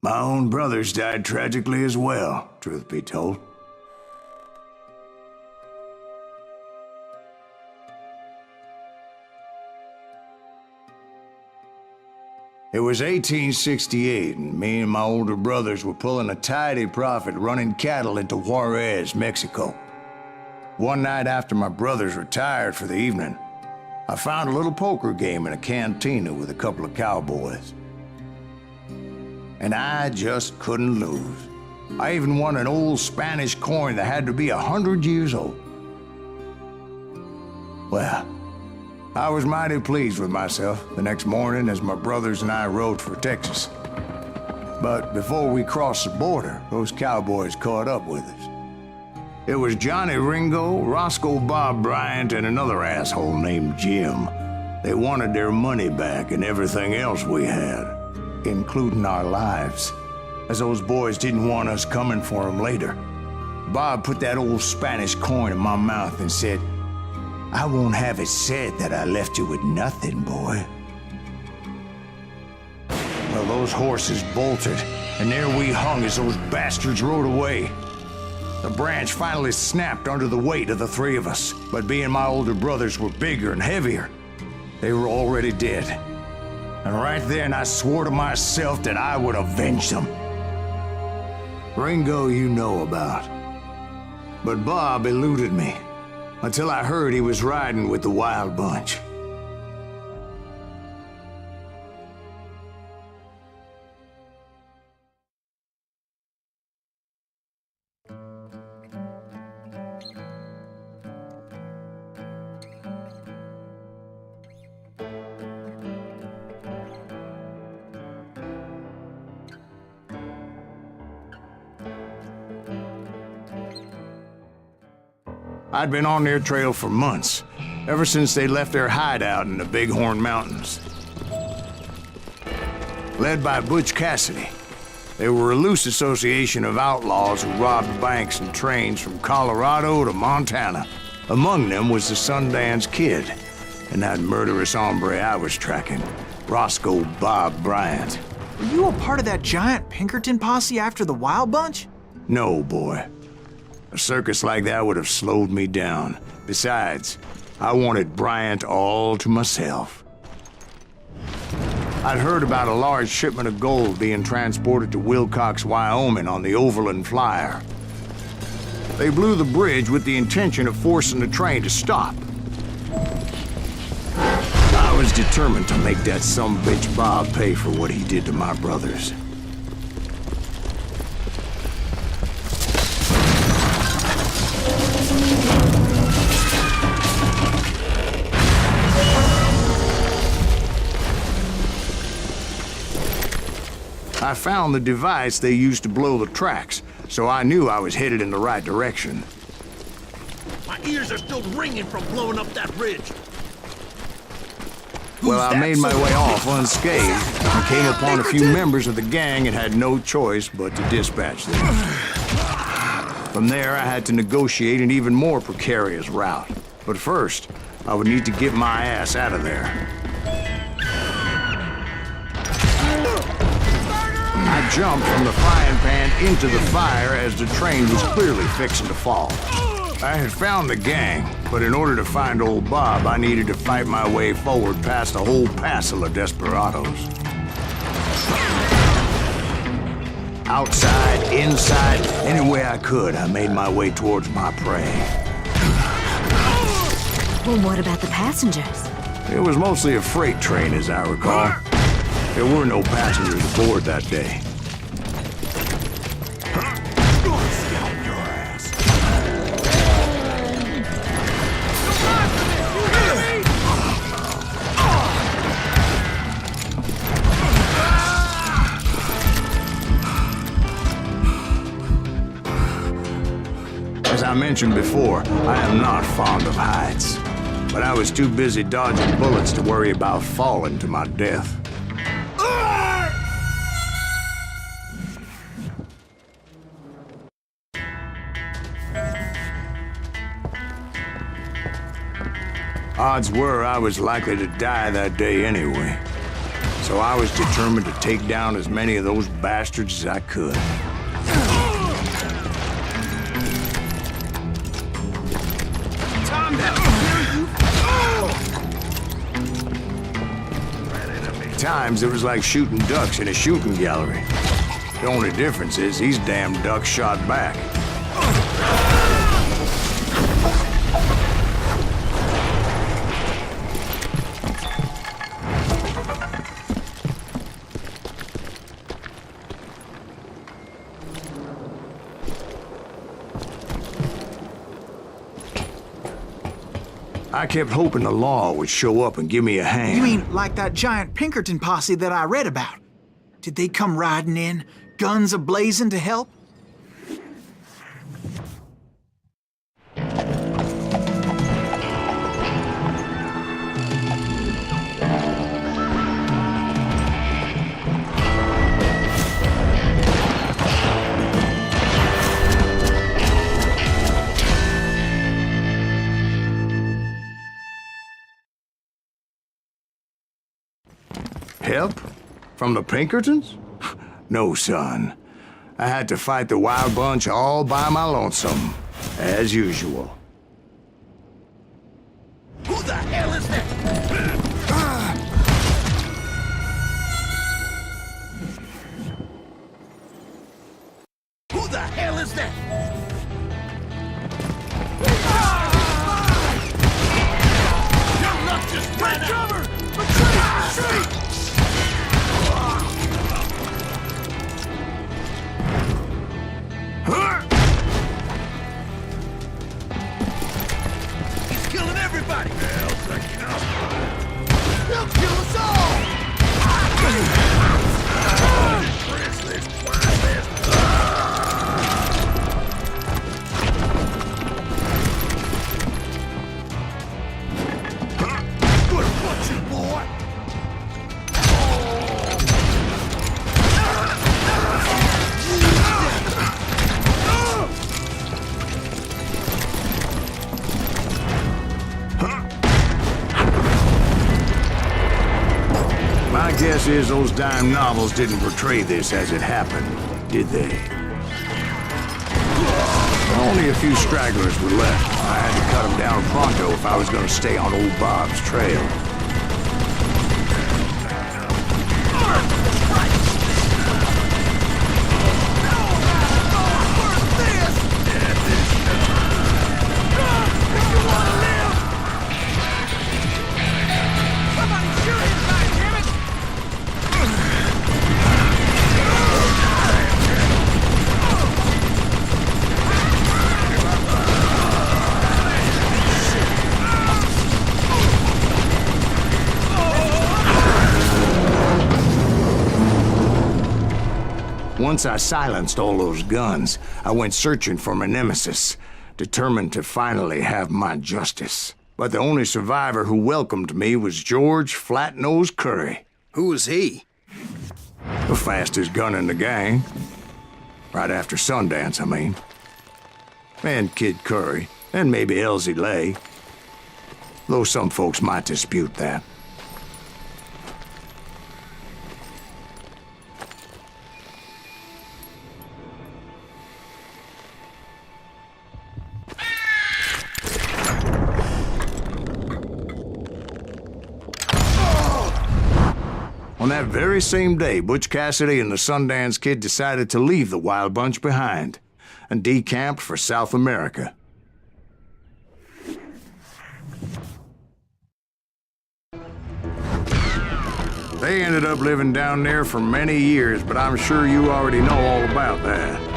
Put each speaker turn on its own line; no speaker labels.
My own brothers died tragically as well, truth be told. It was 1868, and me and my older brothers were pulling a tidy profit running cattle into Juarez, Mexico. One night after my brothers retired for the evening, I found a little poker game in a cantina with a couple of cowboys. And I just couldn't lose. I even won an old Spanish coin that had to be 100 years old. Well, I was mighty pleased with myself the next morning as my brothers and I rode for Texas. But before we crossed the border, those cowboys caught up with us. It was Johnny Ringo, Roscoe Bob Bryant, and another asshole named Jim. They wanted their money back and everything else we had, including our lives, as those boys didn't want us coming for them later. Bob put that old Spanish coin in my mouth and said, "I won't have it said that I left you with nothing, boy." Well, those horses bolted, and there we hung as those bastards rode away. The branch finally snapped under the weight of the three of us, but being my older brothers were bigger and heavier, they were already dead. And right then I swore to myself that I would avenge them. Ringo you know about, but Bob eluded me until I heard he was riding with the Wild Bunch. I'd been on their trail for months, ever since they left their hideout in the Bighorn Mountains. Led by Butch Cassidy, they were a loose association of outlaws who robbed banks and trains from Colorado to Montana. Among them was the Sundance Kid, and that murderous hombre I was tracking, Roscoe Bob Bryant.
Were you a part of that giant Pinkerton posse after the Wild Bunch?
No, boy. A circus like that would have slowed me down. Besides, I wanted Bryant all to myself. I'd heard about a large shipment of gold being transported to Wilcox, Wyoming on the Overland Flyer. They blew the bridge with the intention of forcing the train to stop. I was determined to make that sumbitch Bob pay for what he did to my brothers. I found the device they used to blow the tracks, so I knew I was headed in the right direction.
My ears are still ringing from blowing up that bridge.
Well, I made my way off unscathed and came upon a few members of the gang and had no choice but to dispatch them. From there, I had to negotiate an even more precarious route. But first, I would need to get my ass out of there. I jumped from the frying pan into the fire as the train was clearly fixing to fall. I had found the gang, but in order to find old Bob, I needed to fight my way forward past a whole passel of desperados. Outside, inside, any way I could, I made my way towards my prey.
Well, what about the passengers?
It was mostly a freight train, as I recall. There were no passengers aboard that day. As I mentioned before, I am not fond of heights, but I was too busy dodging bullets to worry about falling to my death. Odds were I was likely to die that day anyway. so I was determined to take down as many of those bastards as I could. Times it was like shooting ducks in a shooting gallery. The only difference is these damn ducks shot back. I kept hoping the law would show up and give me a hand.
You mean like that giant Pinkerton posse that I read about? Did they come riding in, guns a-blazing to help?
Help? From the Pinkertons? No, son. I had to fight the Wild Bunch all by my lonesome, as usual.
Who the hell is that? Who the hell is that? Your luck just ran out! Retreat! He's killing everybody! He'll kill us all! Good punch, boy!
My guess is those dime novels didn't portray this as it happened, did they? Only a few stragglers were left. I had to cut them down pronto if I was going to stay on old Bob's trail. Once I silenced all those guns, I went searching for my nemesis, determined to finally have my justice. But the only survivor who welcomed me was George Flat-Nosed Curry.
Who was he?
The fastest gun in the gang. Right after Sundance, I mean. And Kid Curry, and maybe Elsie Lay. Though some folks might dispute that. On that very same day, Butch Cassidy and the Sundance Kid decided to leave the Wild Bunch behind and decamped for South America. They ended up living down there for many years, but I'm sure you already know all about that.